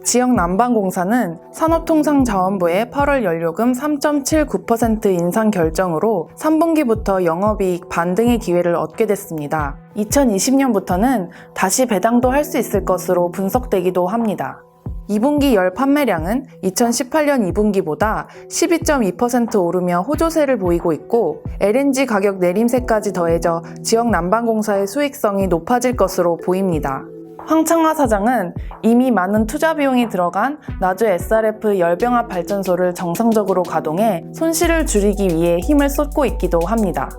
지역난방공사는 산업통상자원부의 8월 연료금 3.79% 인상 결정으로 3분기부터 영업이익 반등의 기회를 얻게 됐습니다. 2020년부터는 다시 배당도 할 수 있을 것으로 분석되기도 합니다. 2분기 열 판매량은 2018년 2분기보다 12.2% 오르며 호조세를 보이고 있고 LNG 가격 내림세까지 더해져 지역난방공사의 수익성이 높아질 것으로 보입니다. 황창화 사장은 이미 많은 투자 비용이 들어간 나주 SRF 열병합 발전소를 정상적으로 가동해 손실을 줄이기 위해 힘을 쏟고 있기도 합니다.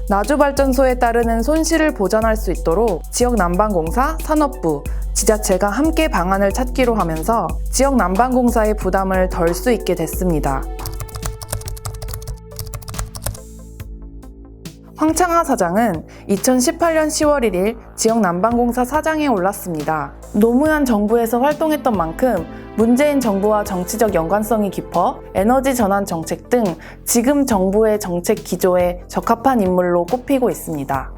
나주 발전소에 따르는 손실을 보전할 수 있도록 지역난방공사, 산업부, 지자체가 함께 방안을 찾기로 하면서 지역난방공사의 부담을 덜 수 있게 됐습니다. 황창화 사장은 2018년 10월 1일 지역난방공사 사장에 올랐습니다. 노무현 정부에서 활동했던 만큼 문재인 정부와 정치적 연관성이 깊어 에너지 전환 정책 등 지금 정부의 정책 기조에 적합한 인물로 꼽히고 있습니다.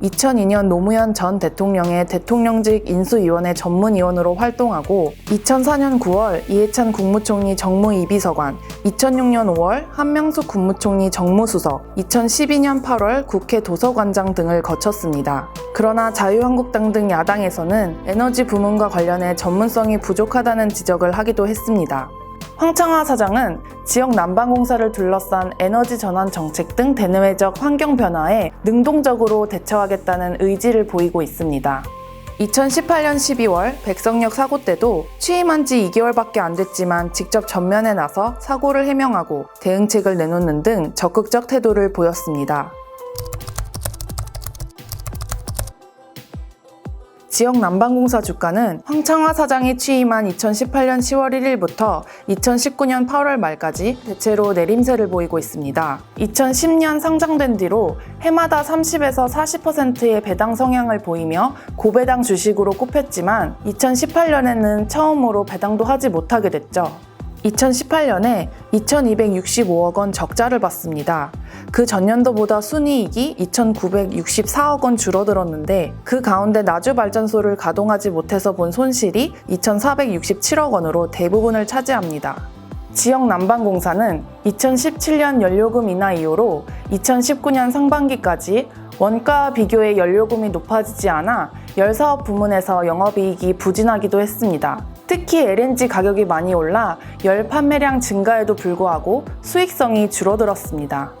2002년 노무현 전 대통령의 대통령직 인수위원회 전문위원으로 활동하고 2004년 9월 이해찬 국무총리 정무이비서관, 2006년 5월 한명숙 국무총리 정무수석, 2012년 8월 국회 도서관장 등을 거쳤습니다. 그러나 자유한국당 등 야당에서는 에너지 부문과 관련해 전문성이 부족하다는 지적을 하기도 했습니다. 황창화 사장은 지역난방공사를 둘러싼 에너지 전환 정책 등 대내외적 환경 변화에 능동적으로 대처하겠다는 의지를 보이고 있습니다. 2018년 12월 백석역 사고 때도 취임한 지 2개월밖에 안 됐지만 직접 전면에 나서 사고를 해명하고 대응책을 내놓는 등 적극적 태도를 보였습니다. 지역난방공사 주가는 황창화 사장이 취임한 2018년 10월 1일부터 2019년 8월 말까지 대체로 내림세를 보이고 있습니다. 2010년 상장된 뒤로 해마다 30에서 40%의 배당 성향을 보이며 고배당 주식으로 꼽혔지만 2018년에는 처음으로 배당도 하지 못하게 됐죠. 2018년에 2,265억 원 적자를 봤습니다. 그 전년도보다 순이익이 2,964억 원 줄어들었는데 그 가운데 나주발전소를 가동하지 못해서 본 손실이 2,467억 원으로 대부분을 차지합니다. 지역난방공사는 2017년 연료금 인하 이후로 2019년 상반기까지 원가와 비교해 연료금이 높아지지 않아 열사업 부문에서 영업이익이 부진하기도 했습니다. 특히 LNG 가격이 많이 올라 열 판매량 증가에도 불구하고 수익성이 줄어들었습니다.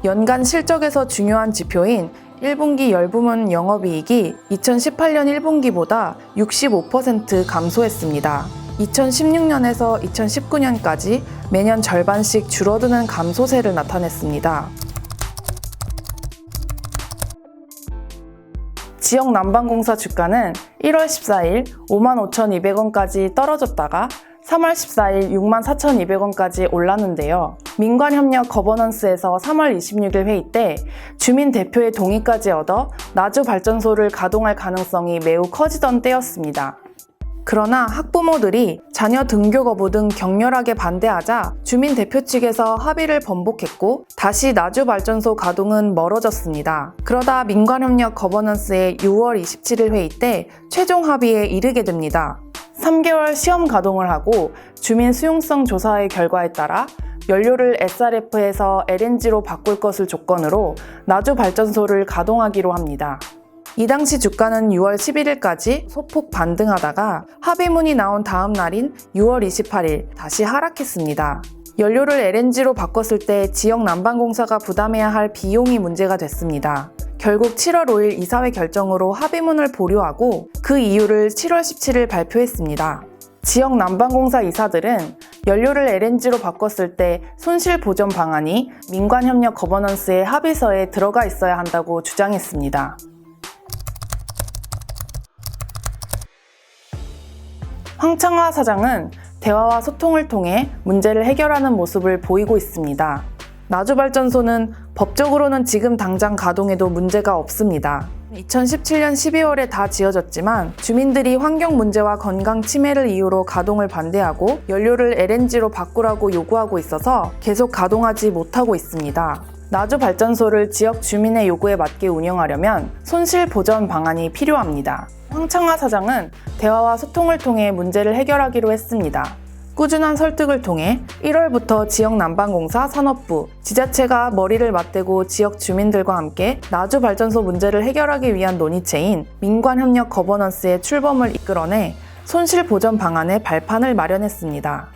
연간 실적에서 중요한 지표인 1분기 열부문 영업이익이 2018년 1분기보다 65% 감소했습니다. 2016년에서 2019년까지 매년 절반씩 줄어드는 감소세를 나타냈습니다. 지역난방공사 주가는 1월 14일 55,200원까지 떨어졌다가 3월 14일 64,200원까지 올랐는데요. 민관협력 거버넌스에서 3월 26일 회의 때 주민 대표의 동의까지 얻어 나주 발전소를 가동할 가능성이 매우 커지던 때였습니다. 그러나 학부모들이 자녀 등교 거부 등 격렬하게 반대하자 주민 대표 측에서 합의를 번복했고 다시 나주 발전소 가동은 멀어졌습니다. 그러다 민관협력 거버넌스의 6월 27일 회의 때 최종 합의에 이르게 됩니다. 3개월 시험 가동을 하고 주민 수용성 조사의 결과에 따라 연료를 SRF에서 LNG로 바꿀 것을 조건으로 나주 발전소를 가동하기로 합니다. 이 당시 주가는 6월 11일까지 소폭 반등하다가 합의문이 나온 다음 날인 6월 28일 다시 하락했습니다. 연료를 LNG로 바꿨을 때 지역난방공사가 부담해야 할 비용이 문제가 됐습니다. 결국 7월 5일 이사회 결정으로 합의문을 보류하고 그 이유를 7월 17일 발표했습니다. 지역난방공사 이사들은 연료를 LNG로 바꿨을 때 손실 보전 방안이 민관협력 거버넌스의 합의서에 들어가 있어야 한다고 주장했습니다. 황창화 사장은 대화와 소통을 통해 문제를 해결하는 모습을 보이고 있습니다. 나주발전소는 법적으로는 지금 당장 가동해도 문제가 없습니다. 2017년 12월에 다 지어졌지만 주민들이 환경 문제와 건강 침해를 이유로 가동을 반대하고 연료를 LNG로 바꾸라고 요구하고 있어서 계속 가동하지 못하고 있습니다. 나주 발전소를 지역 주민의 요구에 맞게 운영하려면 손실 보전 방안이 필요합니다. 황창화 사장은 대화와 소통을 통해 문제를 해결하기로 했습니다. 꾸준한 설득을 통해 1월부터 지역난방공사 산업부, 지자체가 머리를 맞대고 지역 주민들과 함께 나주발전소 문제를 해결하기 위한 논의체인 민관협력 거버넌스의 출범을 이끌어내 손실보전 방안의 발판을 마련했습니다.